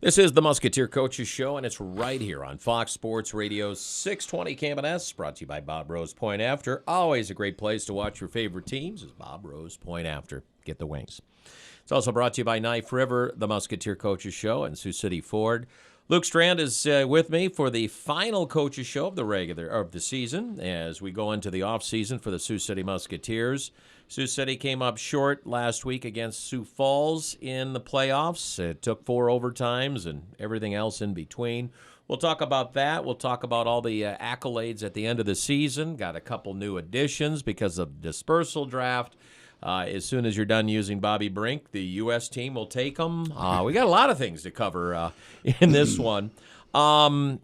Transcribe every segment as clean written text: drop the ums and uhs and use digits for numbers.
This is the Musketeer Coaches Show, and it's right here on Fox Sports Radio 620 KMNS, brought to you by Bob Rose Point After. Always a great place to watch your favorite teams is Bob Rose Point After. Get the wings. It's also brought to you by Knife River, the Musketeer Coaches Show, and Sioux City Ford. Luke Strand is with me for the final Coaches Show of the season as we go into the off season for the Sioux City Musketeers. Sioux City came up short last week against Sioux Falls in the playoffs. It took 4 overtimes and everything else in between. We'll talk about that. We'll talk about all the accolades at the end of the season. Got a couple new additions because of dispersal draft. As soon as you're done using Bobby Brink, the U.S. team will take them. We got a lot of things to cover in this one. Well,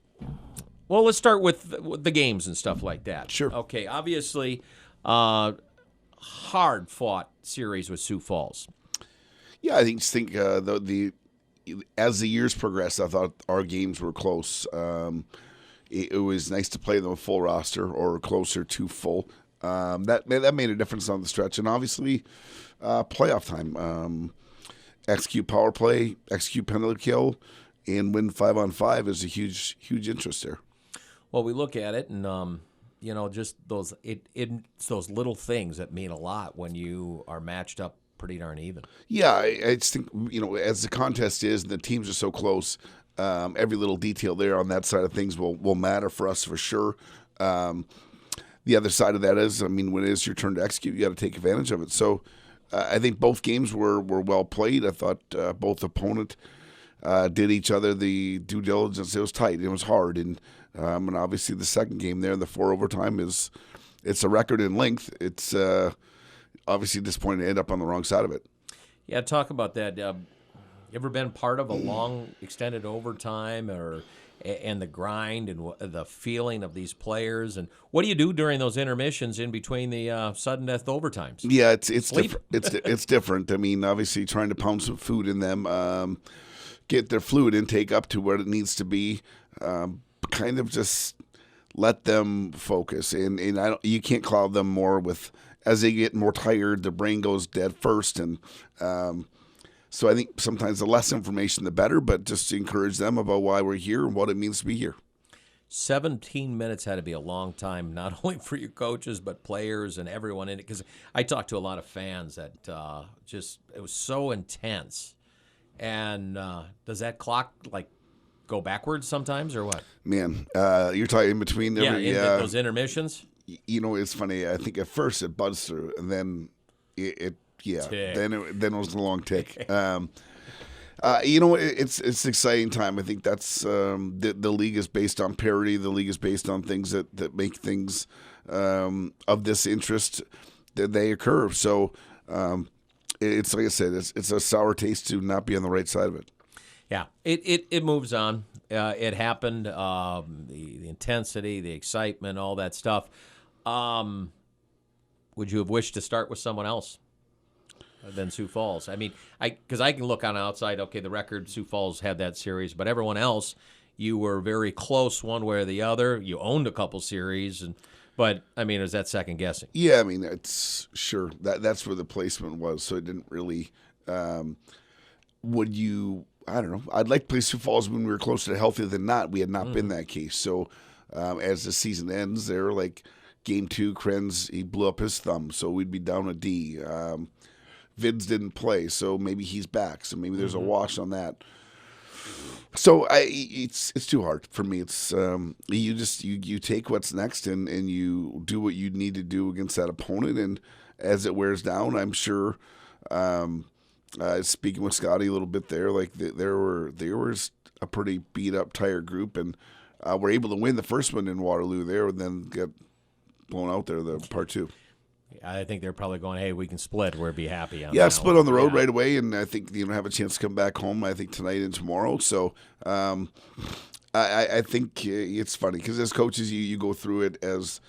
let's start with the games and stuff like that. Sure. Okay, obviously, hard-fought series with Sioux Falls. Yeah, I think as the years progressed, I thought our games were close. It was nice to play them a full roster or closer to full. That made a difference on the stretch, and obviously, playoff time. Execute power play, execute penalty kill, and win 5-on-5 is a huge interest there. Well, we look at it, and just those it's those little things that mean a lot when you are matched up pretty darn even. Yeah, I just think as the contest is, and the teams are so close, every little detail there on that side of things will matter for us for sure. The other side of that is, when it is your turn to execute, you got to take advantage of it. So I think both games were well played. I thought both opponent did each other the due diligence. It was tight. It was hard. And obviously the second game there, the 4 overtime, it's a record in length. It's obviously disappointing to end up on the wrong side of it. Yeah, talk about that. You ever been part of a long extended overtime and the grind and the feeling of these players, and what do you do during those intermissions in between the sudden death overtimes? Yeah, it's different. It's different. Obviously trying to pound some food in them, get their fluid intake up to where it needs to be, kind of just let them focus. And you can't cloud them more with as they get more tired, their brain goes dead first, and so I think sometimes the less information, the better, but just to encourage them about why we're here and what it means to be here. 17 minutes had to be a long time, not only for your coaches, but players and everyone in it. Because I talked to a lot of fans that it was so intense. And does that clock, go backwards sometimes or what? Man, you're talking in between those intermissions? It's funny. I think at first it buzzed through, and then it then it was a long tick. It's an exciting time. I think that's the league is based on parity. The league is based on things that make things of this interest that they occur. So it's like I said, it's a sour taste to not be on the right side of it. Yeah, it moves on. It happened. The intensity, the excitement, all that stuff. Would you have wished to start with someone else than Sioux Falls? Because I can look on the outside, okay, the record, Sioux Falls had that series, but everyone else, you were very close one way or the other. You owned a couple series, but is that second guessing? Yeah, it's sure. That's where the placement was, so it didn't really I don't know. I'd like to play Sioux Falls when we were closer to healthy than not. We had not been that case. So as the season ends, they're like game 2, Krenz, he blew up his thumb, so we'd be down a D. Vids didn't play, so maybe he's back. So maybe there's a wash on that. So it's too hard for me. It's you take what's next and you do what you need to do against that opponent. And as it wears down, I'm sure. Speaking with Scotty a little bit there, there was a pretty beat up, tired group, and we're able to win the first one in Waterloo there, and then get blown out there the part 2. I think they're probably going, hey, we can split. We'll be happy. Split on the road right away, and I think have a chance to come back home, I think, tonight and tomorrow. So I think it's funny because as coaches, you go through it as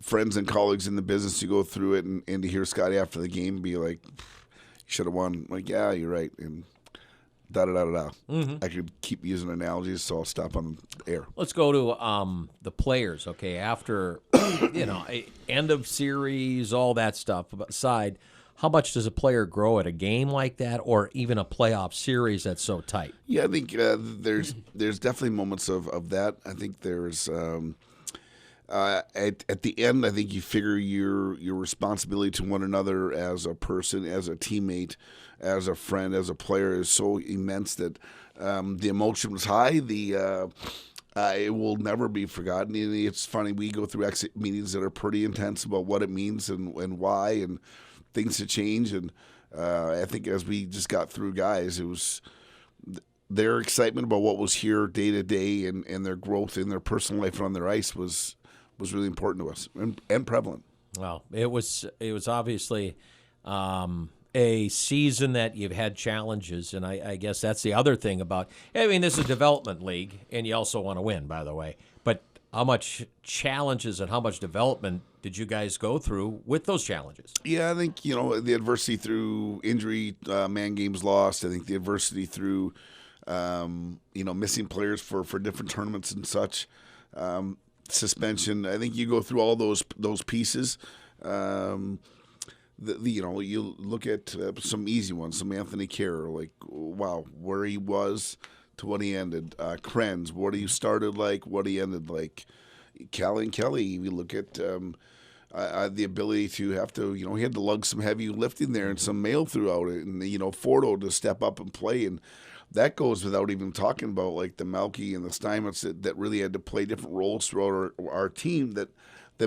friends and colleagues in the business. You go through it, and to hear Scotty after the game be like, you should have won. Like, yeah, you're right. And da-da-da-da-da. I could keep using analogies, so I'll stop on air. Let's go to the players, okay? After, end of series, all that stuff aside, how much does a player grow at a game like that, or even a playoff series that's so tight? Yeah, I think there's definitely moments of that. I think there's at the end, I think you figure your responsibility to one another as a person, as a teammate, as a friend, as a player is so immense that the emotion was high. It will never be forgotten. And it's funny, we go through exit meetings that are pretty intense about what it means and why and things to change. And I think as we just got through, guys, it was their excitement about what was here day to day and their growth in their personal life and on their ice was really important to us and prevalent. Well, it was obviously a season that you've had challenges, and I guess that's the other thing about. I mean, this is a development league, and you also want to win, by the way. But how much challenges and how much development did you guys go through with those challenges? Yeah, I think the adversity through injury, man games lost. I think the adversity through missing players for different tournaments and such. Suspension. I think you go through all those pieces. You look at some easy ones, some Anthony Kerr, like wow, where he was to what he ended. Krenz, what he started like, what he ended like. Callie and Kelly. You look at the ability to have to, he had to lug some heavy lifting there and some mail throughout it, and Fordo to step up and play and. That goes without even talking about like the Malky and the Steinmetz that really had to play different roles throughout our team that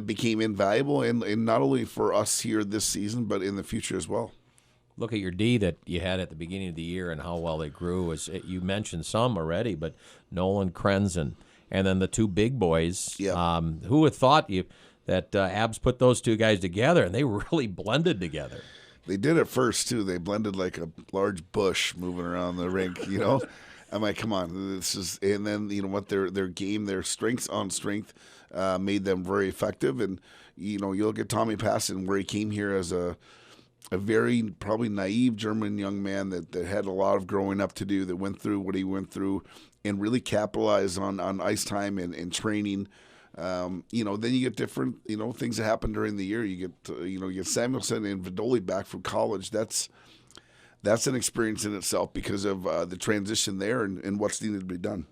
became invaluable and not only for us here this season but in the future as well. Look at your D that you had at the beginning of the year and how well they grew. You mentioned some already, but Nolan Krenz and then the two big boys. Yeah. Who would thought that Abs put those two guys together and they really blended together? They did at first too. They blended like a large bush moving around the rink. I'm like, come on, this is. And then what their game, their strengths on strength, made them very effective. And you look at Tommy Passon, where he came here as a very probably naive German young man that had a lot of growing up to do. That went through what he went through and really capitalized on ice time and training. Then you get different, things that happen during the year. You get Samuelson and Vidoli back from college. That's an experience in itself because of the transition there and what's needed to be done.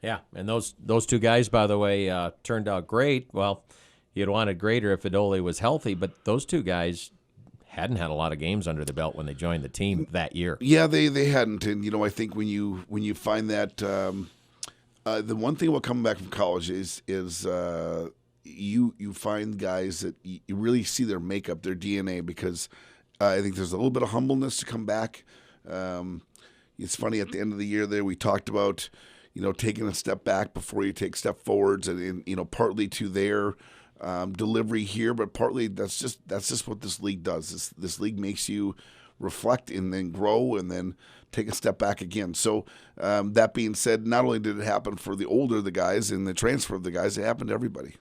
Yeah, and those two guys, by the way, turned out great. Well, you'd wanted greater if Vidoli was healthy, but those two guys hadn't had a lot of games under the belt when they joined the team that year. Yeah, they hadn't, and I think when you find that. The one thing about coming back from college is you find guys that you really see their makeup, their DNA, because I think there's a little bit of humbleness to come back. It's funny, at the end of the year there we talked about taking a step back before you take step forwards, and partly to their delivery here, but partly that's just what this league does. This league makes you reflect and then grow and then take a step back again. So that being said, not only did it happen for the older the guys and the transfer of the guys, it happened to everybody.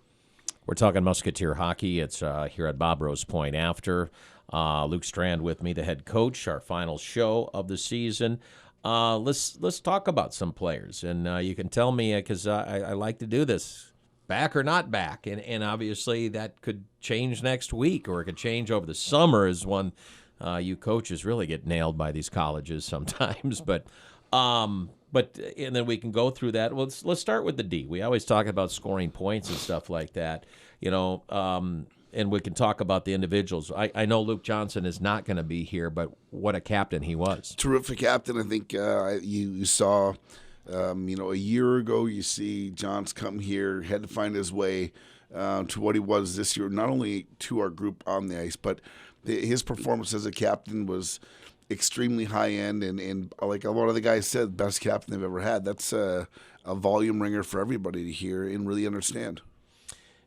We're talking Musketeer hockey. It's here at Bob Rose Point after. Luke Strand with me, the head coach, our final show of the season. Let's talk about some players. And you can tell me, because I like to do this, back or not back. And obviously that could change next week, or it could change over the summer as one. You coaches really get nailed by these colleges sometimes, but and then we can go through that. Well, let's start with the D. We always talk about scoring points and stuff like that, and we can talk about the individuals. I know Luke Johnson is not going to be here, but what a captain he was. Terrific captain. I think you saw, a year ago, you see Johns come here, had to find his way to what he was this year, not only to our group on the ice, but his performance as a captain was extremely high-end, and like a lot of the guys said, best captain they've ever had. That's a volume ringer for everybody to hear and really understand.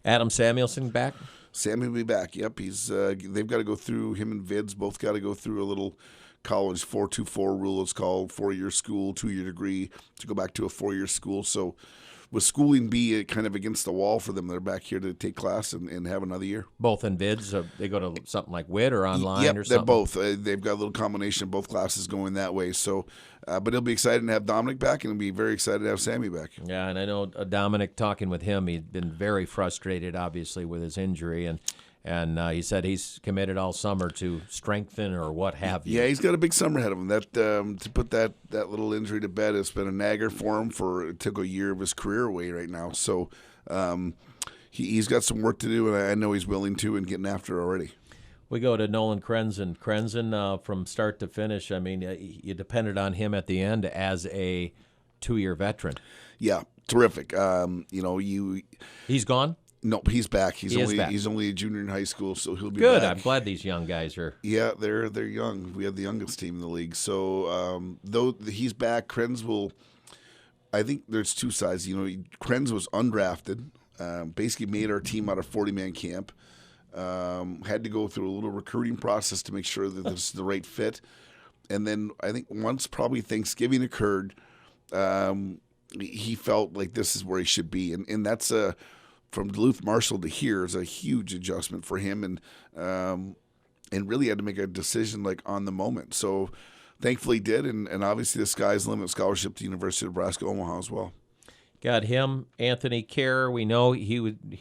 Adam Samuelson back? Sammy will be back, yep. They've got to go through, him and Vids both got to go through a little college 4-2-4 rule, it's called, 4-year school, 2-year degree, to go back to a 4-year school. So with schooling be kind of against the wall for them, they're back here to take class and have another year. Both in Vids? They go to something like WIT or online or something? They're both. They've got a little combination of both classes going that way. So, but it'll be exciting to have Dominic back, and it'll be very excited to have Sammy back. Yeah, and I know Dominic, talking with him, he'd been very frustrated, obviously, with his injury, and And he said he's committed all summer to strengthen or what have you. Yeah, he's got a big summer ahead of him. That to put that little injury to bed, it's been a nagger for him. It took a year of his career away right now. So he's got some work to do, and I know he's willing to and getting after it already. We go to Nolan Krenzen. Krenzen, from start to finish, I mean, you depended on him at the end as a 2-year veteran. Yeah, terrific. He's gone? No, he's back. He's back. He's only a junior in high school, so he'll be good. back. I'm glad these young guys are. Yeah, they're young. We have the youngest team in the league. So though he's back, Krenz will. I think there's two sides. Krenz was undrafted, basically made our team out of 40-man camp. Had to go through a little recruiting process to make sure that this is the right fit. And then I think once probably Thanksgiving occurred, he felt like this is where he should be, and that's from Duluth Marshall to here is a huge adjustment for him, and really had to make a decision like on the moment. So thankfully he did, and obviously the sky's the limit scholarship to University of Nebraska Omaha as well. Got him, Anthony Kerr. We know he would,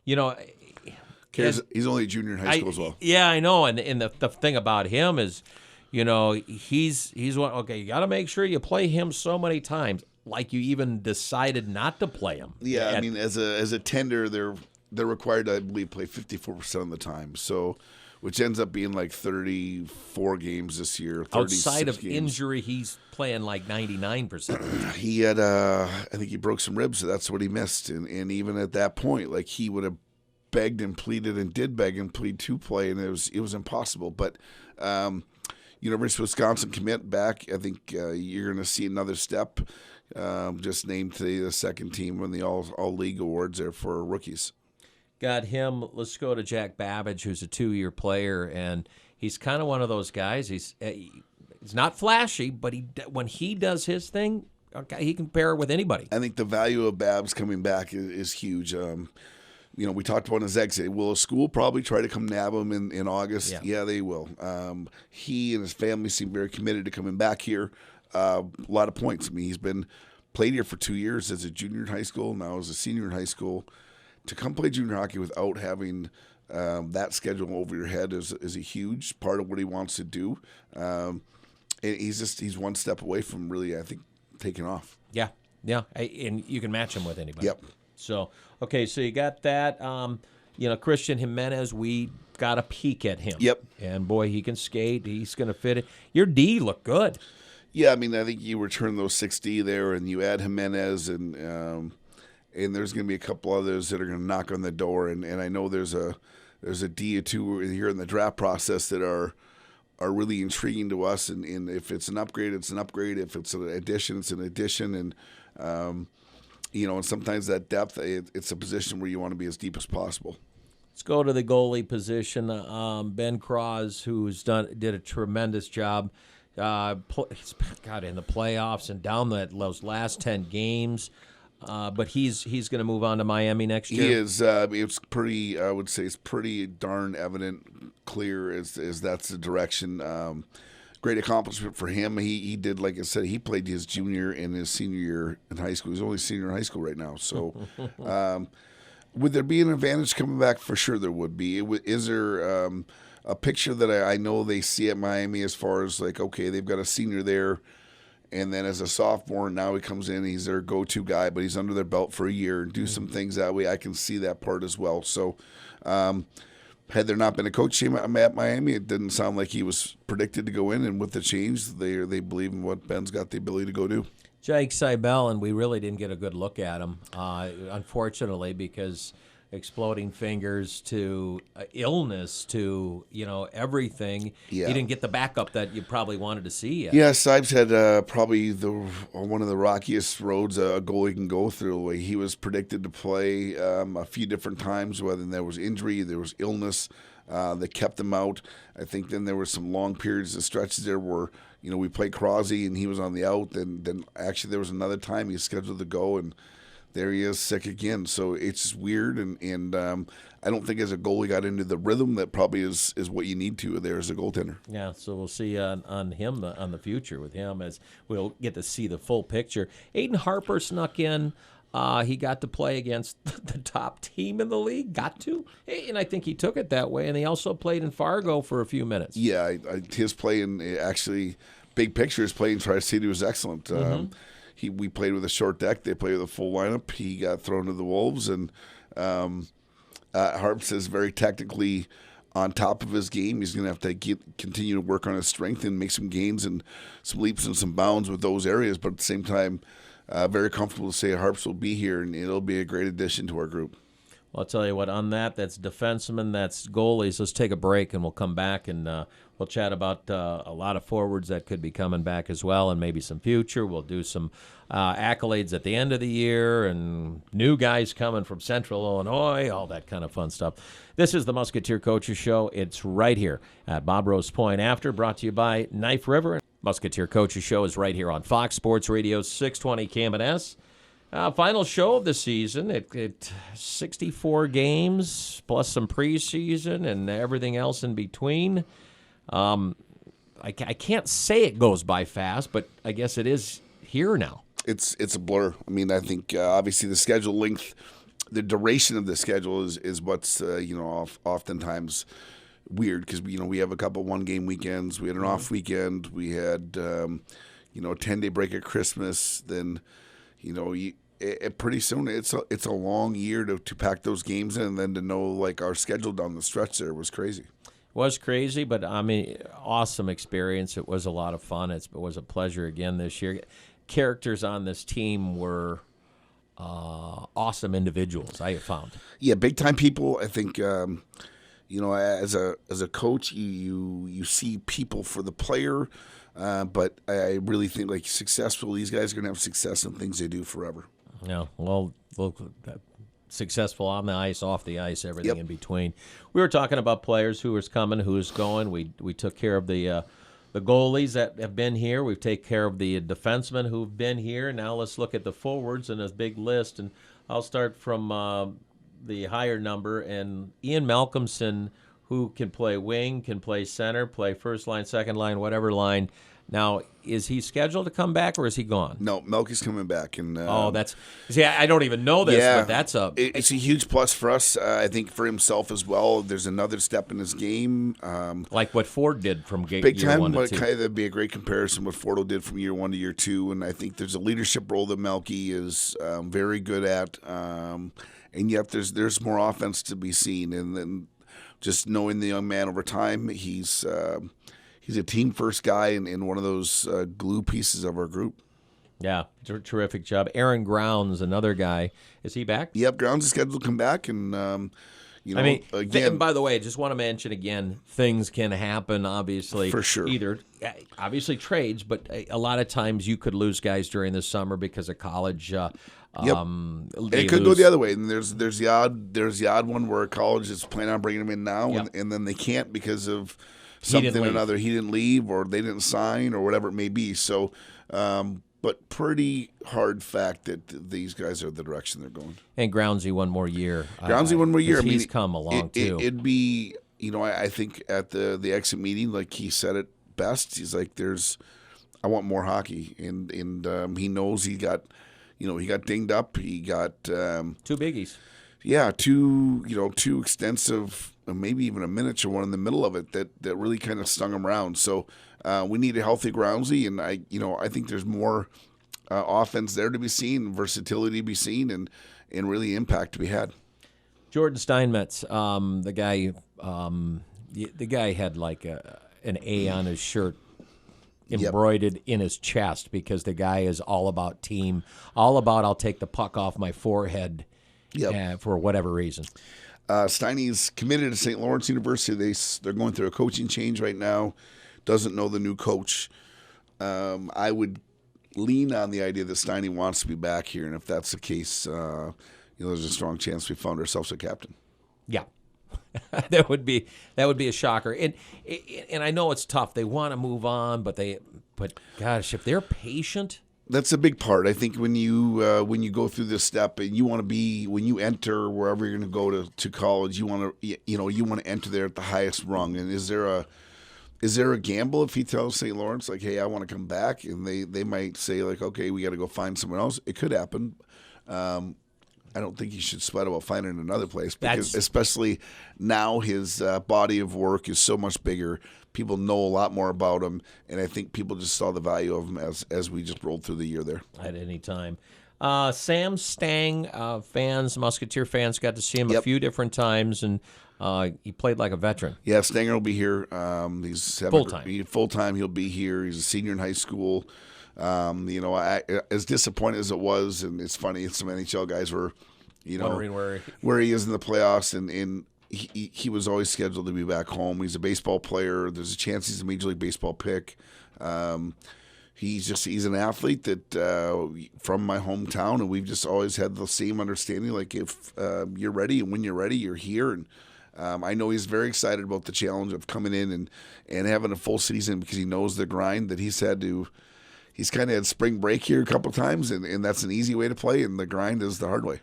He's only a junior in high school as well. Yeah, I know, and the thing about him is, he's one. Okay, you got to make sure you play him so many times. Like you even decided not to play him. Yeah, I mean, as a tender, they're required to, I believe, play 54% of the time. So, which ends up being like 34 games this year. Outside of games. Injury, he's playing like 99%. He had, I think he broke some ribs, so that's what he missed. And even at that point, like he would have begged and pleaded and did beg and plead to play, and it was impossible. But University of Wisconsin commit back. I think you're going to see another step. Just named today the second team in the all league awards there for rookies. Got him. Let's go to Jack Babbage, who's a 2-year player, and he's kind of one of those guys. He's not flashy, but when he does his thing, okay, he can pair it with anybody. I think the value of Babs coming back is huge. We talked about his exit. Will a school probably try to come nab him in August? Yeah, they will. He and his family seem very committed to coming back here. A lot of points. I mean, he's been played here for 2 years as a junior in high school, now as a senior in high school. To come play junior hockey without having that schedule over your head is a huge part of what he wants to do. And he's one step away from really, I think, taking off. Yeah, and you can match him with anybody. Yep. So, okay, so you got that. Christian Jimenez, we got a peek at him. Yep. And, boy, he can skate. He's going to fit it. Your D looked good. Yeah, I mean, I think you return those 6D there, and you add Jimenez, and there's going to be a couple others that are going to knock on the door. And I know there's a D or two here in the draft process that are really intriguing to us. And if it's an upgrade, it's an upgrade. If it's an addition, it's an addition. And and sometimes that depth, it's a position where you want to be as deep as possible. Let's go to the goalie position. Ben Cross, who's did a tremendous job. He's got in the playoffs and down those last 10 games, but he's going to move on to Miami next year. He is. It's pretty. I would say it's pretty darn evident, clear as that's the direction. Great accomplishment for him. He did, like I said, he played his junior and his senior year in high school. He's only senior in high school right now. So, would there be an advantage coming back? For sure, there would be. Is there? A picture that I know they see at Miami as far as like, okay, they've got a senior there, and then as a sophomore, now he comes in, he's their go-to guy, but he's under their belt for a year and do some things that way. I can see that part as well. So had there not been a coach team at Miami, it didn't sound like he was predicted to go in, and with the change, they believe in what Ben's got the ability to go do. Jake Seibel, and we really didn't get a good look at him, unfortunately, because exploding fingers to illness to everything. Yeah. He didn't get the backup that you probably wanted to see yet. Yeah, Sibes had probably one of the rockiest roads a goalie can go through. He was predicted to play a few different times, whether there was injury, there was illness that kept him out. I think then there were some long periods of stretches there where we played Crosby and he was on the out, and then actually there was another time he was scheduled to go, and there he is sick again. So it's just weird, and I don't think as a goalie got into the rhythm that probably is what you need to there as a goaltender. Yeah, so we'll see on him, on the future with him, as we'll get to see the full picture. Aiden Harper snuck in. He got to play against the top team in the league. Got to, and I think he took it that way. And he also played in Fargo for a few minutes. Yeah, his play in actually big picture, his play in Tri-City was excellent. We played with a short deck. They played with a full lineup. He got thrown to the Wolves, and Harps is very technically on top of his game. He's going to have to continue to work on his strength and make some gains and some leaps and some bounds with those areas. But at the same time, very comfortable to say Harps will be here, and it'll be a great addition to our group. Well, I'll tell you what, on that's defensemen, that's goalies. Let's take a break, and we'll come back, and we'll chat about a lot of forwards that could be coming back as well, and maybe some future. We'll do some accolades at the end of the year, and new guys coming from Central Illinois, all that kind of fun stuff. This is the Musketeer Coaches Show. It's right here at Bob Rose Point After, brought to you by Knife River. Musketeer Coaches Show is right here on Fox Sports Radio 620 KMNS. Final show of the season. It 64 games plus some preseason and everything else in between. I can't say it goes by fast, but I guess it is here now. It's a blur. I mean, I think obviously the schedule length, the duration of the schedule is what's oftentimes weird, because we have a couple 1-game weekends. We had an off weekend. We had a 10-day break at Christmas. Then pretty soon it's a long year to pack those games in, and then to know like our schedule down the stretch there was crazy. Was crazy, but I mean, awesome experience. It was a lot of fun. It was a pleasure again this year. Characters on this team were awesome individuals, I have found. Yeah, big time people. I think as a coach, you see people for the player, but I really think like successful. These guys are going to have success in things they do forever. Yeah, well, successful on the ice, off the ice, everything in between. We were talking about players who was coming, who was going. We took care of the goalies that have been here. We've taken care of the defensemen who've been here. Now let's look at the forwards in a big list, and I'll start from the higher number. And Ian Malcolmson, who can play wing, can play center, play first line, second line, whatever line. Now, is he scheduled to come back, or is he gone? No, Melky's coming back. And I don't even know this, but it's a huge plus for us. I think for himself as well. There's another step in his game, like what Ford did from big year time. 1 to 2. That'd be a great comparison. What Fordo did from year 1 to year 2, and I think there's a leadership role that Melky is very good at, and yet there's more offense to be seen. And then just knowing the young man over time, he's a team-first guy and one of those glue pieces of our group. Yeah, terrific job. Aaron Grounds, another guy. Is he back? Yep, Grounds is scheduled to come back. And, again, by the way, I just want to mention again, things can happen, obviously. For sure. Either, obviously, trades, but a lot of times you could lose guys during the summer because of college. It could go the other way. And there's the odd one where college is planning on bringing him in now, and then they can't because of something or another. He didn't leave, or they didn't sign, or whatever it may be. So, but pretty hard fact that these guys are the direction they're going. And Groundsy one more year. One more year. He's come along too. It'd be, I think at the exit meeting, like he said it best. He's like, I want more hockey, and he knows he got dinged up. He got 2 biggies. Yeah, two extensive, maybe even a miniature one in the middle of it that really kind of stung him around. So we need a healthy Groundsy, and I think there's more offense there to be seen, versatility to be seen, and really impact to be had. Jordan Steinmetz, the guy had like an A on his shirt embroidered in his chest, because the guy is all about team, all about I'll take the puck off my forehead. For whatever reason. Steiny's committed to St. Lawrence University. They're going through a coaching change right now. Doesn't know the new coach. I would lean on the idea that Steiny wants to be back here, and if that's the case, there's a strong chance we found ourselves a captain. Yeah, that would be a shocker. And I know it's tough. They want to move on, but gosh, if they're patient. That's a big part. I think when you go through this step, and you want to be, when you enter wherever you're going to go to college, you want to enter there at the highest rung. And is there a gamble if he tells St. Lawrence like, hey, I want to come back, and they might say like, okay, we got to go find someone else? It could happen. I don't think he should sweat about finding another place, because especially now his body of work is so much bigger. People know a lot more about him, and I think people just saw the value of him as we just rolled through the year there. At any time. Sam Stang fans, Musketeer fans, got to see him a few different times, and he played like a veteran. Yeah, Stanger will be here. He's Full-time. Full-time, he'll be here. He's a senior in high school. As disappointed as it was, and it's funny, some NHL guys were, wondering where he is in the playoffs, and he was always scheduled to be back home. He's a baseball player. There's a chance he's a Major League Baseball pick. He's an athlete that from my hometown, and we've just always had the same understanding. Like, if you're ready, and when you're ready, you're here. And I know he's very excited about the challenge of coming in and having a full season, because he knows the grind that he's had to. He's kind of had spring break here a couple of times, and that's an easy way to play, and the grind is the hard way.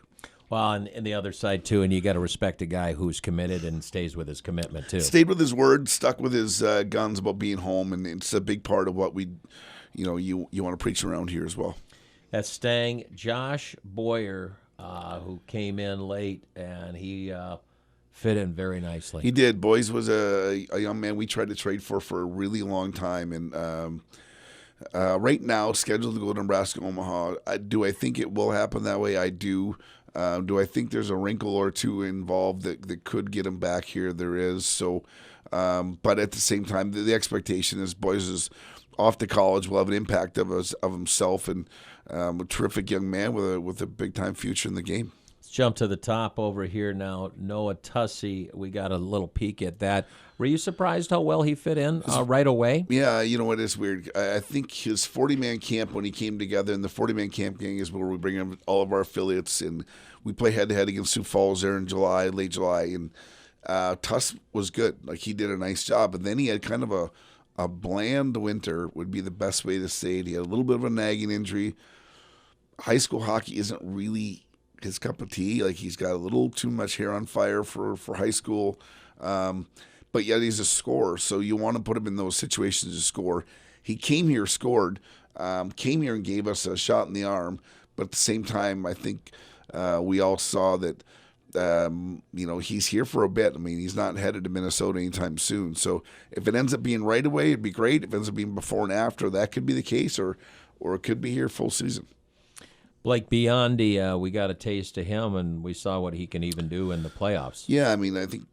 Well, and the other side, too, and you got to respect a guy who's committed and stays with his commitment, too. Stayed with his word, stuck with his guns about being home, and it's a big part of what you want to preach around here as well. That's Stang. Josh Boyer, who came in late, and he fit in very nicely. He did. Boys was a young man we tried to trade for a really long time, and right now scheduled to go to Nebraska, Omaha. Do I think it will happen that way? I do. Do I think there's a wrinkle or two involved that could get him back here? There is. So, but at the same time, the expectation is Boys is off to college, will have an impact of himself, and a terrific young man with a big time future in the game. Let's jump to the top over here now. Noah Tussey, we got a little peek at that. Were you surprised how well he fit in right away? Yeah, you know what is weird? I think his 40-man camp, when he came together, and the 40-man camp game is where we bring in all of our affiliates, and we play head-to-head against Sioux Falls there in late July, and Tuss was good. Like, he did a nice job, and then he had kind of a bland winter would be the best way to say it. He had a little bit of a nagging injury. High school hockey isn't really his cup of tea. Like, he's got a little too much hair on fire for high school. But yet he's a scorer, so you want to put him in those situations to score. He came here, scored, came here and gave us a shot in the arm, but at the same time, I think we all saw that, he's here for a bit. I mean, he's not headed to Minnesota anytime soon. So if it ends up being right away, it'd be great. If it ends up being before and after, that could be the case, or it could be here full season. Blake Biondi, we got a taste of him, and we saw what he can even do in the playoffs. Yeah, I mean, I think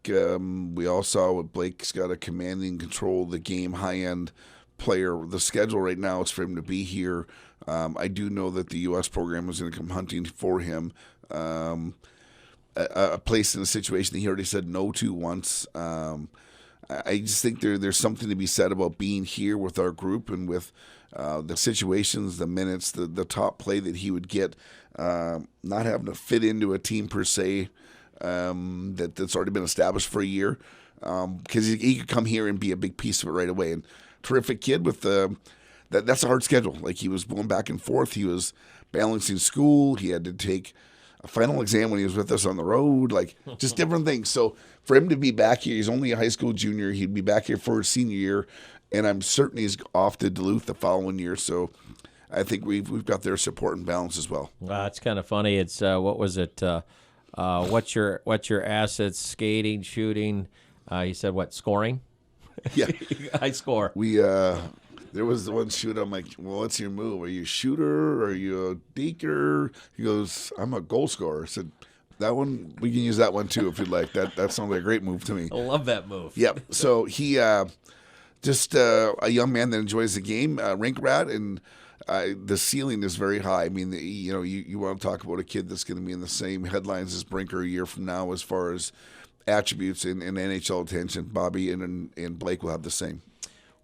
we all saw what Blake's got, a commanding control of the game, high-end player. The schedule right now is for him to be here. I do know that the U.S. program was going to come hunting for him. A place in a situation that he already said no to once. I just think there's something to be said about being here with our group and with the situations, the minutes, the top play that he would get, not having to fit into a team per se that's already been established for a year, because he could come here and be a big piece of it right away. And terrific kid with that's a hard schedule. Like, he was going back and forth. He was balancing school. He had to take a final exam when he was with us on the road, like, just different things. So for him to be back here, he's only a high school junior. He'd be back here for his senior year, and I'm certain he's off to Duluth the following year. So I think we've got their support and balance as well. It's kind of funny. It's what was it? What's your assets? Skating, shooting. He said what? Scoring. Yeah, I score. There was the one shoot. I'm like, well, what's your move? Are you a shooter? Are you a deker? He goes, I'm a goal scorer. I said, that one, we can use that one too if you'd like. That sounds like a great move to me. I love that move. Yep. So he just a young man that enjoys the game, rink rat, and the ceiling is very high. I mean, you want to talk about a kid that's going to be in the same headlines as Brinker a year from now as far as attributes and NHL attention. Bobby and Blake will have the same.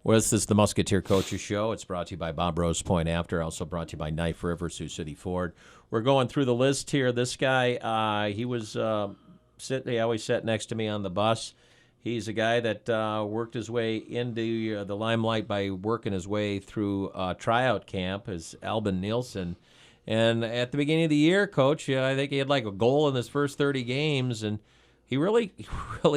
Well, this is the Musketeer Coaches Show. It's brought to you by Bob Rose Point After, also brought to you by Knife River, Sioux City Ford. We're going through the list here. This guy, he was he always sat next to me on the bus. He's a guy that worked his way into the limelight by working his way through tryout camp, is Albin Nielsen. And at the beginning of the year, Coach, I think he had like a goal in his first 30 games, and he really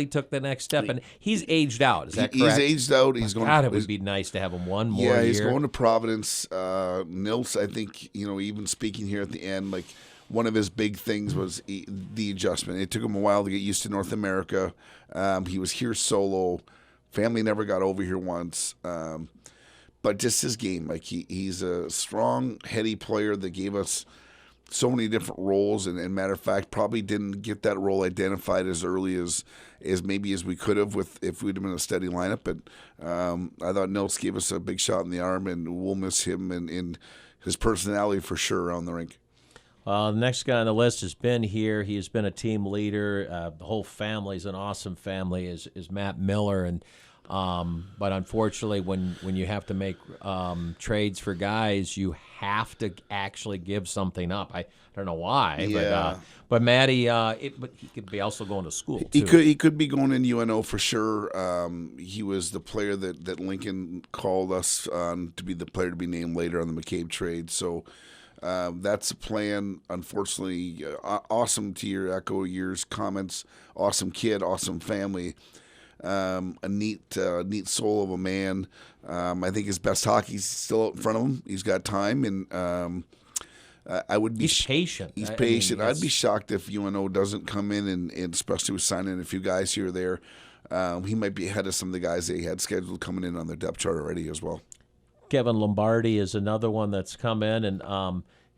took the next step, and he's aged out. Is that correct? He's aged out. He's going. God, it would be nice to have him one more year. Yeah, he's going to Providence. Nils, I think, even speaking here at the end, like, one of his big things was the adjustment. It took him a while to get used to North America. He was here solo. Family never got over here once. But just his game, like he's a strong, heady player that gave us so many different roles, and matter of fact, probably didn't get that role identified as early as maybe as we could have if we'd have been a steady lineup. But I thought Nils gave us a big shot in the arm, and we'll miss him and his personality for sure around the rink. The next guy on the list has been here. He has been a team leader. The whole family is an awesome family. Is Matt Miller, and but unfortunately, when you have to make trades for guys, you have to actually give something up. I don't know why, Yeah. but Matty, but he could be also going to school too. He could be going in UNO for sure. He was the player that Lincoln called us on to be the player to be named later on the McCabe trade. So that's a plan. Unfortunately, awesome to echo your comments. Awesome kid, awesome family. A neat soul of a man. I think his best hockey's still out in front of him. He's got time, and I would be. He's patient. He's patient. I'd be shocked if UNO doesn't come in and especially with signing a few guys here or there. He might be ahead of some of the guys they had scheduled coming in on their depth chart already as well. Kevin Lombardi is another one that's come in, and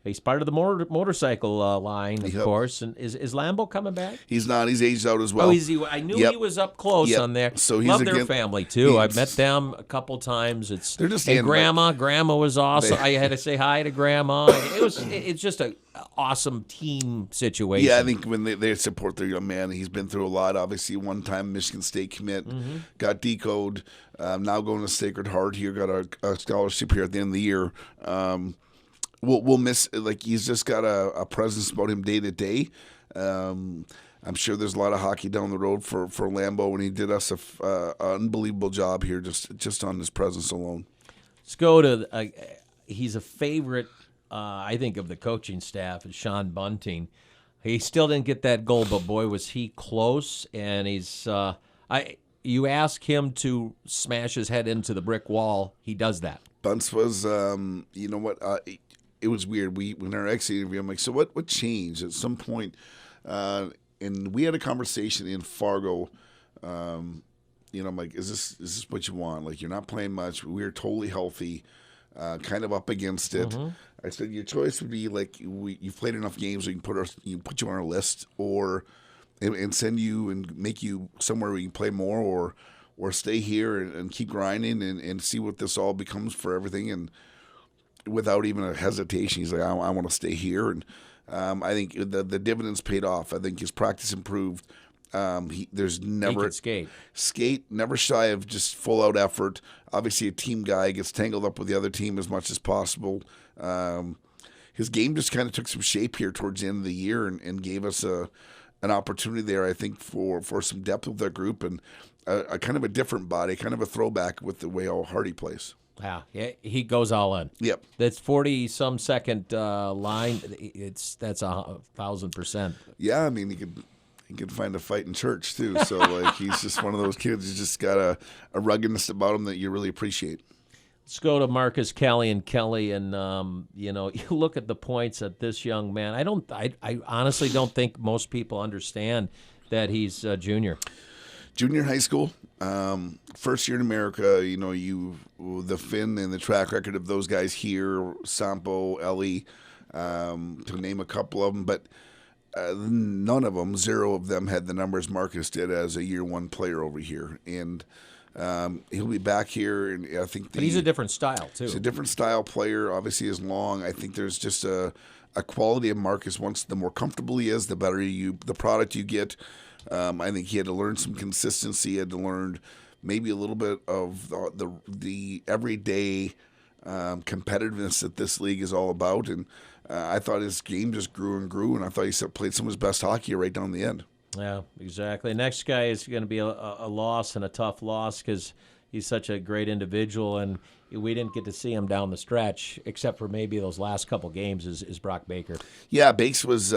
he's part of the motorcycle line, of course. And is Lambo coming back? He's not. He's aged out as well. Oh, is he? I knew he was up close on there. So he's love their family too. I've met them a couple times. They're just Grandma. Grandma was awesome. I had to say hi to Grandma. It's just a awesome team situation. Yeah, I think when they support their young man, he's been through a lot. Obviously, one time Michigan State commit, got decoded. Now going to Sacred Heart here, got a scholarship here at the end of the year. We'll miss, like, he's just got a presence about him day to day. I'm sure there's a lot of hockey down the road for Lambo, and he did us an unbelievable job here just on his presence alone. Let's go to he's a favorite, I think, of the coaching staff, is Sean Bunting. He still didn't get that goal, but boy, was he close. And you ask him to smash his head into the brick wall, he does that. Bunce was, you know what? It was weird. When our exit interview, I'm like, so what changed at some point? And we had a conversation in Fargo. I'm like, is this what you want? Like, you're not playing much. We're totally healthy, kind of up against it. Mm-hmm. I said, your choice would be like, you've played enough games, we can put you on our list, and send you and make you somewhere where you can play more, or stay here and keep grinding and see what this all becomes for everything. And without even a hesitation, he's like, I want to stay here. And I think the dividends paid off. I think his practice improved. There's never he can skate, never shy of just full out effort. Obviously, a team guy gets tangled up with the other team as much as possible. His game just kind of took some shape here towards the end of the year and gave us an opportunity there, I think, for some depth with that group and a kind of a different body, kind of a throwback with the way Hardy plays. Yeah, he goes all in. Yep. That's 40-some second line. That's 1,000%. Yeah, I mean, he could find a fight in church too. So like, he's just one of those kids who's just got a ruggedness about him that you really appreciate. Let's go to Marcus Kelly and Kelly, and you look at the points at this young man. I honestly don't think most people understand that he's a junior. Junior high school, first year in America. The fin and the track record of those guys here, Sampo, Ellie, to name a couple of them, but none of them, zero of them, had the numbers Marcus did as a year one player over here. And he'll be back here, and I think but he's a different style too. He's a different style player. Obviously, is long. I think there's just a quality of Marcus. Once the more comfortable he is, the better the product you get. I think he had to learn some consistency. He had to learn maybe a little bit of the everyday competitiveness that this league is all about. And I thought his game just grew and grew, and I thought he played some of his best hockey right down the end. Yeah, exactly. Next guy is going to be a loss, and a tough loss, because he's such a great individual, and we didn't get to see him down the stretch, except for maybe those last couple games, is Brock Baker. Yeah, Bakes was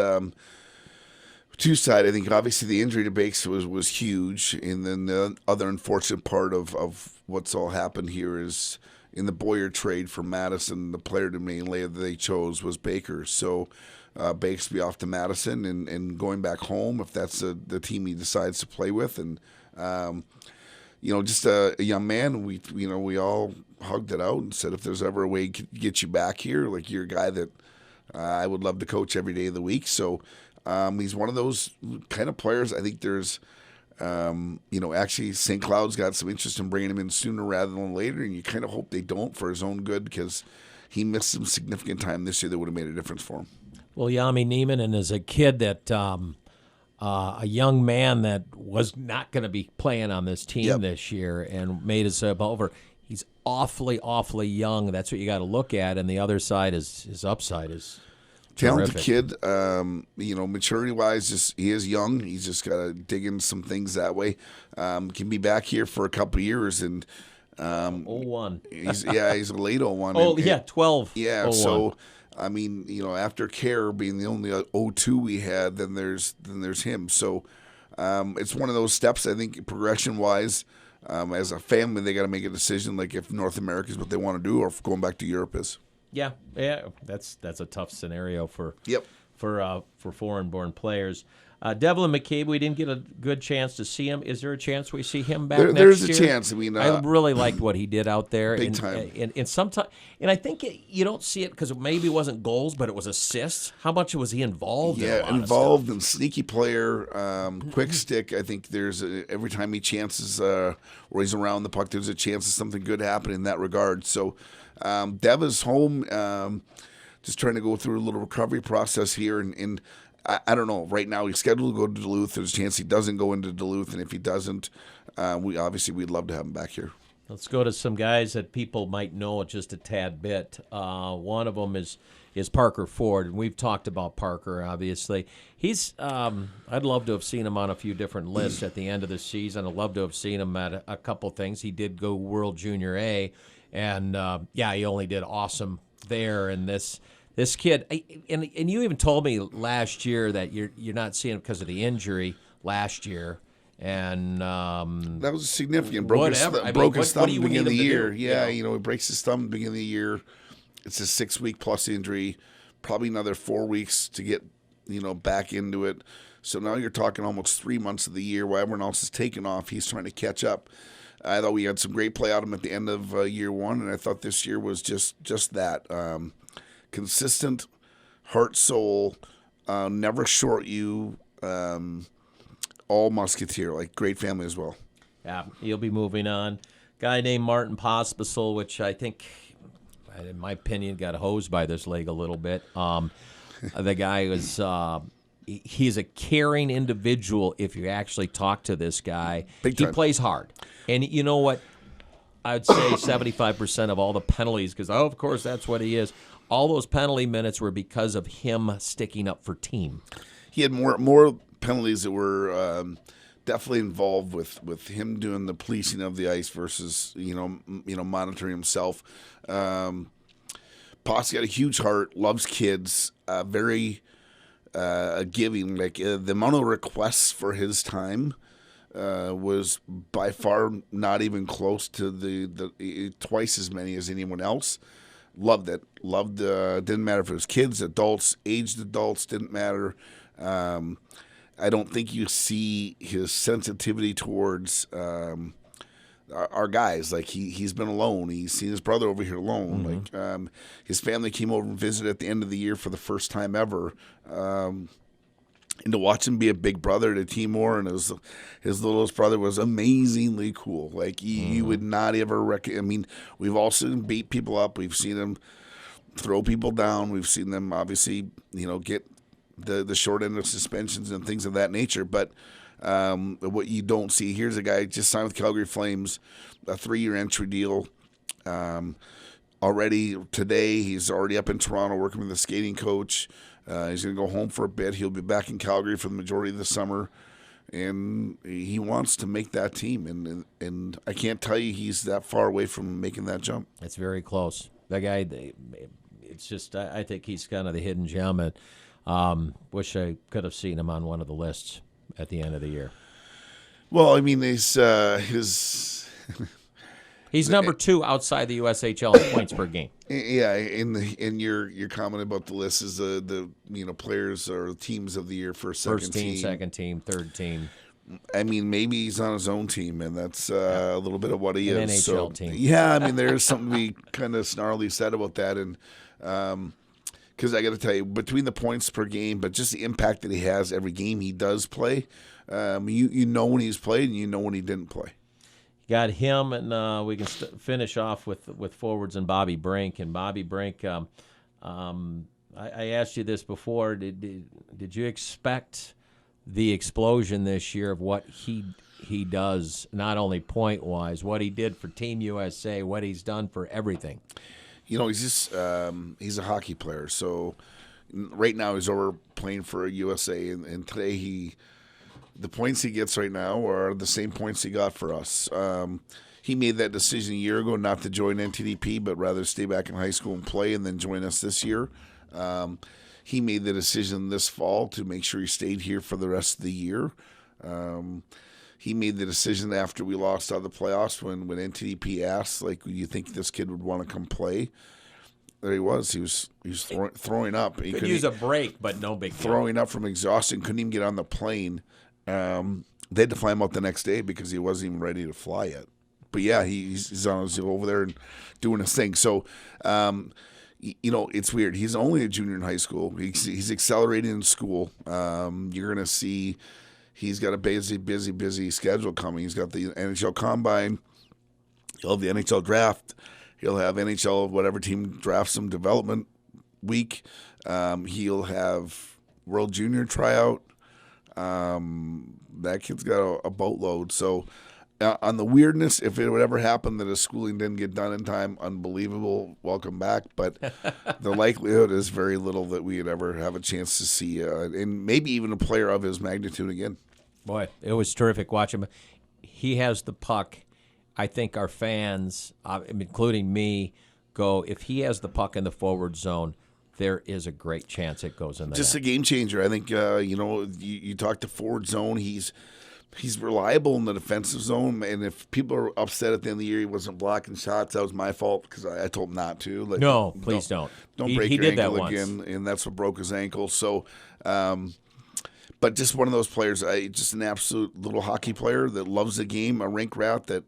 two-sided. I think obviously the injury to Bakes was huge, and then the other unfortunate part of what's all happened here is in the Boyer trade for Madison, the player to mainly that they chose was Baker. So Bakes will be off to Madison and going back home if that's the team he decides to play with. And just a young man. We all hugged it out and said, if there's ever a way to get you back here, like you're a guy that I would love to coach every day of the week. So he's one of those kind of players. I think there's, actually St. Cloud's got some interest in bringing him in sooner rather than later, and you kind of hope they don't for his own good because he missed some significant time this year that would have made a difference for him. Well, Yami Neiman, and as a kid that a young man that was not going to be playing on this team this year and made his over. He's awfully, awfully young. That's what you got to look at. And the other side is his upside is talented terrific. kid. Maturity-wise, he is young. He's just got to dig in some things that way. Can be back here for a couple of years. And 01. he's a late 01. Oh, yeah, 12. Yeah, 01. so after Care being the only 02 we had, then there's him. So it's one of those steps. I think progression-wise, as a family, they got to make a decision, like if North America is what they want to do, or if going back to Europe is. Yeah, that's a tough scenario for foreign-born players. Devlin McCabe, we didn't get a good chance to see him. Is there a chance we see him back next year? There's a chance. I really liked what he did out there. Big time. And I think you don't see it because it maybe wasn't goals, but it was assists. How much was he involved in a lot involved of and sneaky player, quick stick. I think there's every time he chances or he's around the puck, there's a chance of something good happening in that regard. So Dev is home, just trying to go through a little recovery process here, and I don't know. Right now, he's scheduled to go to Duluth. There's a chance he doesn't go into Duluth, and if he doesn't, we'd love to have him back here. Let's go to some guys that people might know just a tad bit. One of them is Parker Ford, and we've talked about Parker, obviously. He's I'd love to have seen him on a few different lists at the end of the season. I'd love to have seen him at a couple things. He did go World Junior A, and, he only did awesome there. And this kid, and you even told me last year that you're not seeing him because of the injury last year. And that was significant. Broke his thumb at the beginning of the year. He breaks his thumb at the beginning of the year. It's a 6-week plus injury, probably another 4 weeks to get back into it. So now you're talking almost 3 months of the year while everyone else is taking off. He's trying to catch up. I thought we had some great play out of him at the end of year one, and I thought this year was just that. Consistent, heart, soul, never short you, all Musketeer, like great family as well. Yeah, he'll be moving on. Guy named Martin Pospisil, which I think, in my opinion, got hosed by this league a little bit. The guy was he's a caring individual if you actually talk to this guy. Big time. He plays hard. And you know what? I would say 75% of all the penalties, because, of course, that's what he is. All those penalty minutes were because of him sticking up for team. He had more penalties that were definitely involved with him doing the policing of the ice versus monitoring himself. Posse got a huge heart, loves kids, very giving. Like the amount of requests for his time was by far not even close to the twice as many as anyone else. Loved it. Didn't matter if it was kids, adults, aged adults, didn't matter. I don't think you see his sensitivity towards our guys. Like he's been alone. He's seen his brother over here alone. Mm-hmm. Like his family came over and visited at the end of the year for the first time ever. And to watch him be a big brother to Timor and his littlest brother was amazingly cool. Like you would not ever we've all seen him beat people up. We've seen him throw people down. We've seen them obviously, get the short end of suspensions and things of that nature. But what you don't see, here's a guy just signed with Calgary Flames, a 3-year entry deal. Already today, he's already up in Toronto working with the skating coach. He's going to go home for a bit. He'll be back in Calgary for the majority of the summer, and he wants to make that team. And I can't tell you he's that far away from making that jump. It's very close. That guy, it's just I think he's kind of the hidden gem. And wish I could have seen him on one of the lists at the end of the year. Well, his He's number 2 outside the USHL in points per game. Yeah, in your comment about the list is the players or teams of the year for First team, second team, third team. I mean, maybe he's on his own team, and that's a little bit of what he An is. NHL team. Yeah, I mean, there's something to be kind of snarly said about that, and because I got to tell you, between the points per game, but just the impact that he has every game he does play, you know when he's played, and you know when he didn't play. Got him, and we can finish off with forwards and Bobby Brink. And Bobby Brink, I asked you this before. Did you expect the explosion this year of what he does, not only point wise, what he did for Team USA, what he's done for everything? He's just he's a hockey player. So right now he's over playing for USA, and today the points he gets right now are the same points he got for us. He made that decision a year ago not to join NTDP, but rather stay back in high school and play, and then join us this year. He made the decision this fall to make sure he stayed here for the rest of the year. He made the decision after we lost out of the playoffs when NTDP asked, like, do you think this kid would want to come play? There he was. He was throwing up. He could use a break, but no big deal. Throwing up from exhaustion. Couldn't even get on the plane. They had to fly him out the next day because he wasn't even ready to fly yet. But yeah, he's over there and doing his thing. So, it's weird. He's only a junior in high school. He's accelerating in school. You're going to see he's got a busy schedule coming. He's got the NHL Combine. He'll have the NHL Draft. He'll have NHL, whatever team drafts him, development week. He'll have World Junior tryout. That kid's got a boatload. So on the weirdness, if it would ever happen that his schooling didn't get done in time, unbelievable. Welcome back. But the likelihood is very little that we would ever have a chance to see, and maybe even a player of his magnitude again. Boy, it was terrific watching him. He has the puck. I think our fans, including me, go, if he has the puck in the forward zone, there is a great chance it goes in the Just net. A game changer. I think, you talk to forward zone, he's reliable in the defensive zone, and if people are upset at the end of the year he wasn't blocking shots, that was my fault because I told him not to. Like, no, please don't. Don't break your ankle again, and that's what broke his ankle. So, but just one of those players, just an absolute little hockey player that loves the game, a rink rat that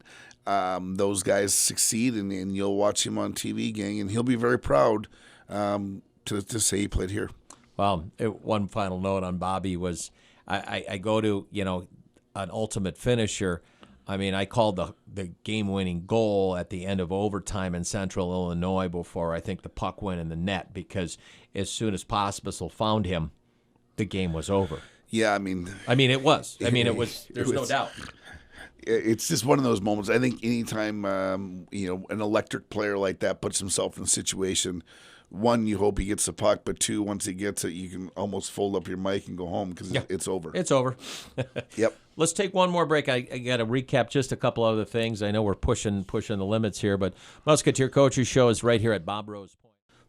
those guys succeed, and you'll watch him on TV, gang, and he'll be very proud to say he played here. Well, one final note on Bobby was I go to, an ultimate finisher. I mean, I called the game-winning goal at the end of overtime in Central Illinois before I think the puck went in the net because as soon as Pospisil found him, the game was over. Yeah, I mean, it was. It was. There's no doubt. It's just one of those moments. I think anytime an electric player like that puts himself in a situation, one, you hope he gets the puck, but two, once he gets it, you can almost fold up your mic and go home because it's over. It's over. Yep. Let's take one more break. I got to recap just a couple other things. I know we're pushing the limits here, but Musketeer Coaches Show is right here at Bob Rose Point.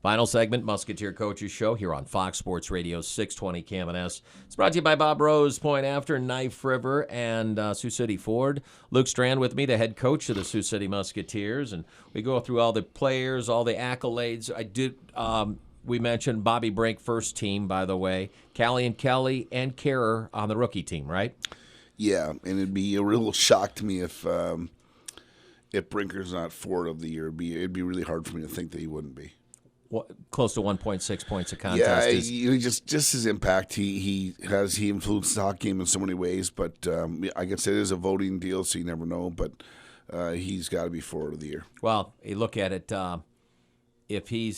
Final segment, Musketeer Coaches Show here on Fox Sports Radio 620 KMNS. It's brought to you by Bob Rose, Point After, Knife River, and Sioux City Ford. Luke Strand with me, the head coach of the Sioux City Musketeers, and we go through all the players, all the accolades. We mentioned Bobby Brink, first team, by the way. Callie and Kelly and Kerr on the rookie team, right? Yeah, and it'd be a real shock to me if Brinker's not forward of the year. It'd be really hard for me to think that he wouldn't be. Close to 1.6 points a contest. Yeah, just his impact. He influenced the hockey game in so many ways. But I guess it is a voting deal, so you never know. But he's got to be forward of the year. Well, you look at it. If he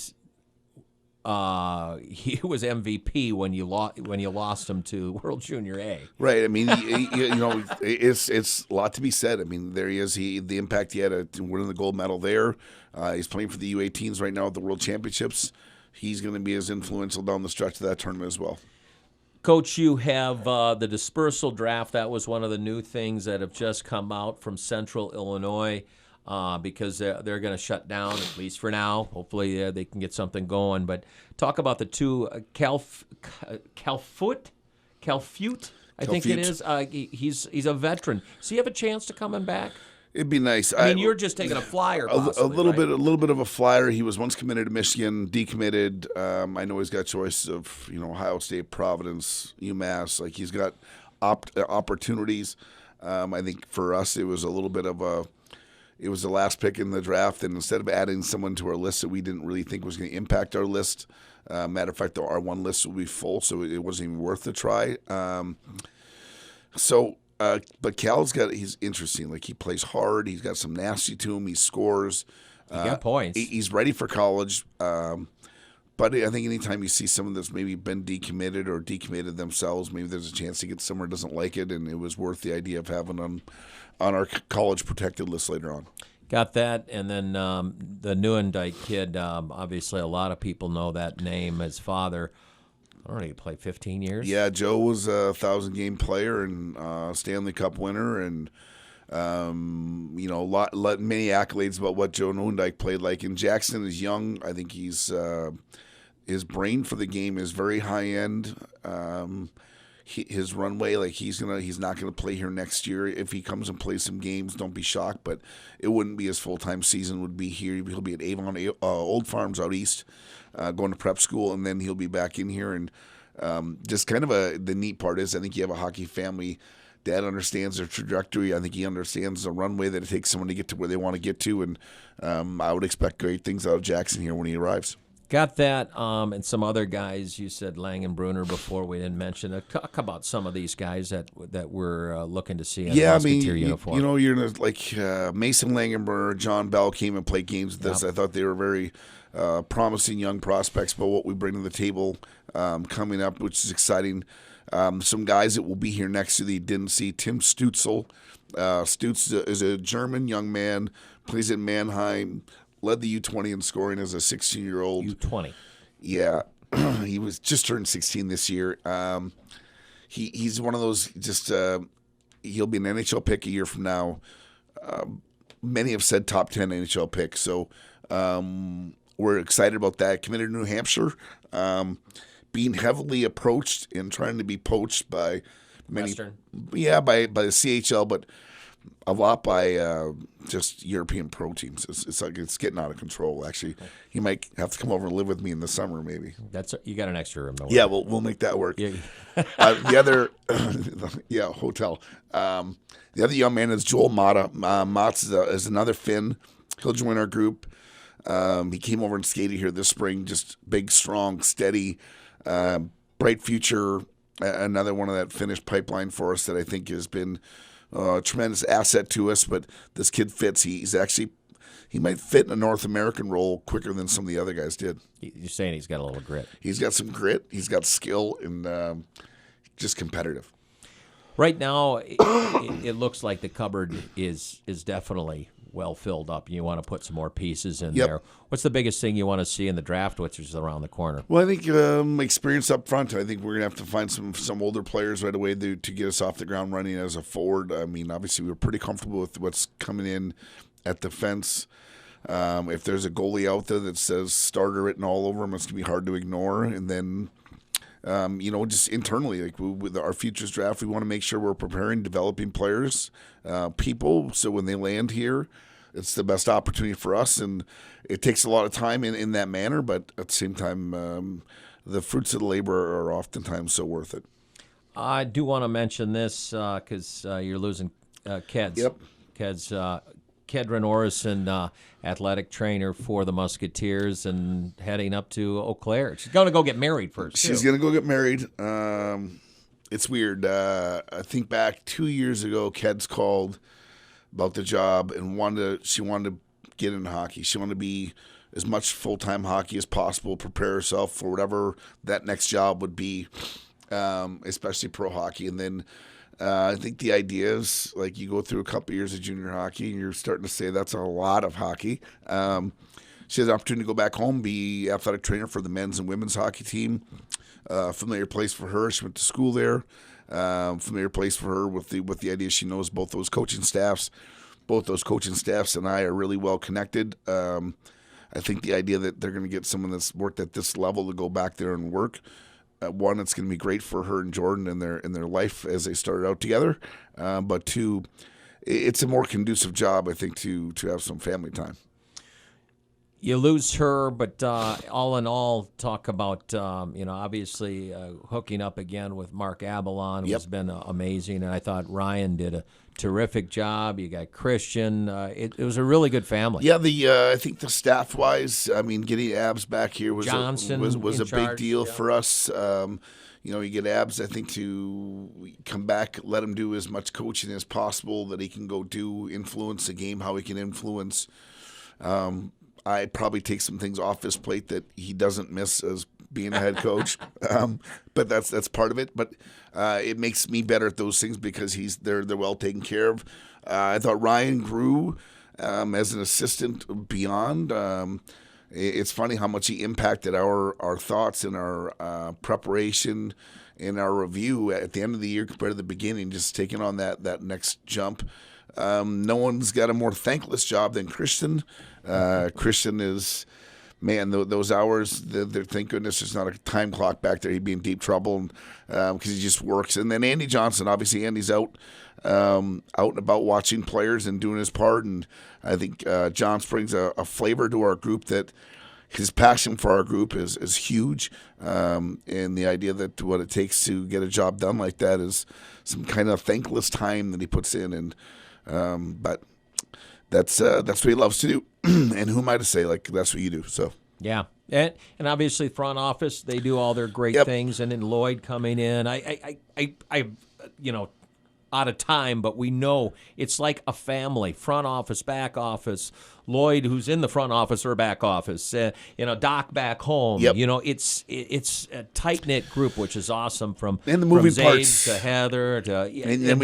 was MVP when you lost him to World Junior A. Right. I mean, it's a lot to be said. I mean, there he is. The impact he had at winning the gold medal there. He's playing for the U18s right now at the World Championships. He's going to be as influential down the stretch of that tournament as well. Coach, you have the dispersal draft. That was one of the new things that have just come out from Central Illinois. Because they're going to shut down, at least for now. Hopefully they can get something going. But talk about the two, Calfute, I think it is. He's a veteran. Does he have a chance to coming back? It'd be nice. I mean, you're just taking a flyer, possibly, a right? little bit of a flyer. He was once committed to Michigan, decommitted. I know he's got choices of Ohio State, Providence, UMass. Like he's got opportunities. I think for us, it was a little bit of it was the last pick in the draft, and instead of adding someone to our list that we didn't really think was going to impact our list, matter of fact, our one list will be full, so it wasn't even worth the try. But he's interesting. Like he plays hard. He's got some nasty to him. He scores. He got points. He's ready for college. But I think anytime you see someone that's maybe been decommitted or decommitted themselves, maybe there's a chance to get somewhere doesn't like it, and it was worth the idea of having them on our college protected list later on. Got that, and then the Neuendijk kid. Obviously, a lot of people know that name. His father. I don't know, he played 15 years. Yeah, Joe was a 1,000-game player and Stanley Cup winner, and many accolades about what Joe Neuendijk played like. And Jackson is young. I think his brain for the game is very high end. His runway, like he's not gonna play here next year. If he comes and plays some games, don't be shocked. But it wouldn't be his full-time season. Would be here. He'll be at Avon Old Farms out east. Going to prep school, and then he'll be back in here. And just kind of the neat part is I think you have a hockey family. Dad understands their trajectory. I think he understands the runway that it takes someone to get to where they want to get to. And I would expect great things out of Jackson here when he arrives. Got that, and some other guys. You said Langenbrunner before. We didn't mention. Talk about some of these guys that we're looking to see in Musketeer uniform. You're like Mason Langenbrunner, John Bell came and played games with us. I thought they were very promising young prospects, but what we bring to the table coming up, which is exciting. Some guys that will be here next year that you didn't see. Tim Stutzel. Stutz is a German young man, plays at Mannheim. Led the U20 in scoring as a 16-year-old. U20. Yeah. He was just turned 16 this year. He's one of those he'll be an NHL pick a year from now. Many have said top 10 NHL pick. So we're excited about that. Committed to New Hampshire. Being heavily approached and trying to be poached by many. Western. Yeah, by the CHL, but a lot by just European pro teams. It's like it's getting out of control. Actually, he might have to come over and live with me in the summer, maybe. You got an extra room, though. Yeah, we'll make that work. Yeah. The other, hotel. The other young man is Joel Mata. Mats is another Finn. He'll join our group. He came over and skated here this spring. Just big, strong, steady, bright future. Another one of that Finnish pipeline for us that I think has been a tremendous asset to us, but this kid fits. He might fit in a North American role quicker than some of the other guys did. You're saying he's got a little grit. He's got some grit. He's got skill and just competitive. Right now, it looks like the cupboard is definitely well filled up. You want to put some more pieces in there. What's the biggest thing you want to see in the draft, which is around the corner? Well, I think experience up front. I think we're going to have to find some older players right away to get us off the ground running as a forward. I mean, obviously, we were pretty comfortable with what's coming in at defense. If there's a goalie out there that says starter written all over him, it's going to be hard to ignore. And then, just internally, like with our futures draft, we want to make sure we're preparing, developing players, people, so when they land here, it's the best opportunity for us. And it takes a lot of time in that manner, but at the same time, the fruits of the labor are oftentimes so worth it. I do want to mention this because you're losing Keds. Yep. Keds, Kedron Orison, athletic trainer for the Musketeers, and heading up to Eau Claire. She's going to go get married first. She's going to go get married. It's weird. I think back 2 years ago, Keds called about the job and she wanted to get into hockey. She wanted to be as much full-time hockey as possible, prepare herself for whatever that next job would be, especially pro hockey. And then I think the idea is, like, you go through a couple years of junior hockey and you're starting to say that's a lot of hockey. She has an opportunity to go back home, be athletic trainer for the men's and women's hockey team. Familiar place for her. She went to school there. Familiar place for her with the idea she knows both those coaching staffs. Both those coaching staffs and I are really well connected. I think the idea that they're going to get someone that's worked at this level to go back there and work. One, it's going to be great for her and Jordan in their life as they started out together. But two, it's a more conducive job, I think, to have some family time. You lose her, but all in all, talk about, obviously hooking up again with Mark Abalon has been amazing. And I thought Ryan did a terrific job. You got Christian. It was a really good family. Yeah, I think the staff-wise, I mean, getting Abs back here was a big deal for us. You get Abs, I think, to come back, let him do as much coaching as possible that he can go do, influence the game, how he can influence. I probably take some things off his plate that he doesn't miss as being a head coach, but that's part of it. But it makes me better at those things because they're well taken care of. I thought Ryan grew as an assistant beyond. It's funny how much he impacted our thoughts and our preparation and our review at the end of the year compared to the beginning, just taking on that next jump. No one's got a more thankless job than Christian. Christian is, man, those hours, thank goodness there's not a time clock back there. He'd be in deep trouble because he just works. And then Andy Johnson, obviously Andy's out and about watching players and doing his part. And I think John brings a flavor to our group that his passion for our group is huge. And the idea that what it takes to get a job done like that is some kind of thankless time that he puts in. And but that's what he loves to do. And who am I to say, like, that's what you do? So yeah, and obviously front office, they do all their great things, and then Lloyd coming in. I out of time, but we know it's like a family. Front office, back office. Lloyd, who's in the front office or back office. Doc back home. Yep. It's a tight knit group, which is awesome. From and the moving Zaid parts to Heather to and then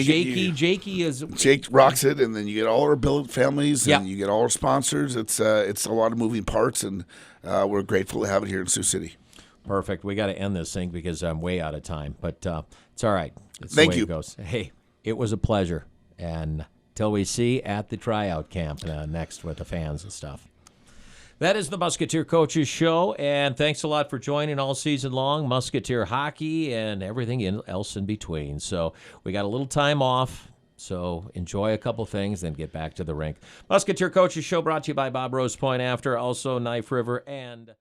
Jake rocks it, and then you get all our billet families, and you get all our sponsors. It's a lot of moving parts, and we're grateful to have it here in Sioux City. Perfect. We got to end this thing because I'm way out of time, but it's all right. It's Thank the way you. It goes. Hey, it was a pleasure, and till we see at the tryout camp next with the fans and stuff. That is the Musketeer Coaches Show, and thanks a lot for joining all season long. Musketeer hockey and everything else in between. So we got a little time off, so enjoy a couple things, then get back to the rink. Musketeer Coaches Show brought to you by Bob Rose Point After, also Knife River, and